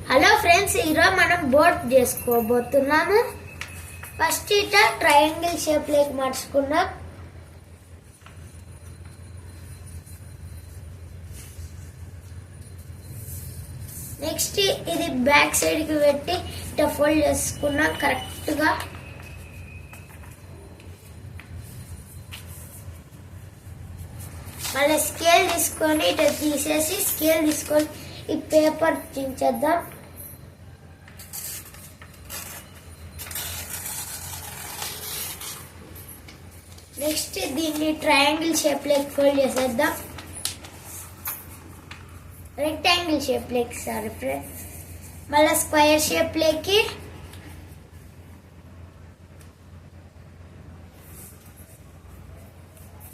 Hello friends, ఈరోజు మనం boat చేసుకోబోతున్నాము. First ఇట్లా ట్రయాంగిల్ షేప్ లేక మార్చుకున్నాం. నెక్స్ట్ ఇది బ్యాక్ సైడ్ కి పెట్టి ఇట్లా ఫోల్డ్ చేసుకున్నాం కరెక్ట్ గా. మళ్ళీ స్కేల్ తీసుకొని ఇట్లా తీసేసి స్కేల్ తీసుకొని ఈ పేపర్ చించేద్దాం. నెక్స్ట్ దీన్ని ట్రయాంగిల్ షేప్ లెక్ ఫోల్డ్ చేసేద్దాం. రెక్టాంగిల్ షేప్ లెక్ సారీ మళ్ళీ స్క్వేర్ షేప్ లెక్కి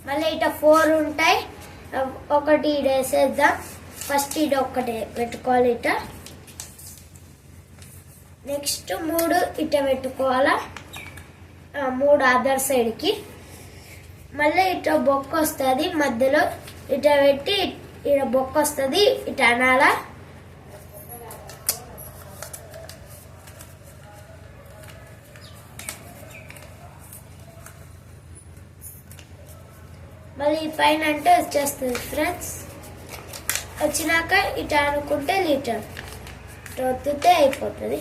మళ్ళీ ఇట 4 ఉంటాయి. ఒకటి ఇడ వేసేద్దాం. ఫస్ట్ ఇడ ఒకటి పెట్టుకోవాలి ఇట. నెక్స్ట్ 3 ఇట పెట్టుకోవాలా, 3 అదర్ సైడ్ కి. మళ్ళీ ఇట బొక్క వస్తుంది మధ్యలో, ఇట పెట్టి ఇట బొక్క వస్తుంది, ఇట అనాలా. మళ్ళీ పైన అంటే వచ్చేస్తుంది ఫ్రెండ్స్. వచ్చినాక ఇట అనుకుంటే లీటర్ ఒత్తితే అయిపోతుంది.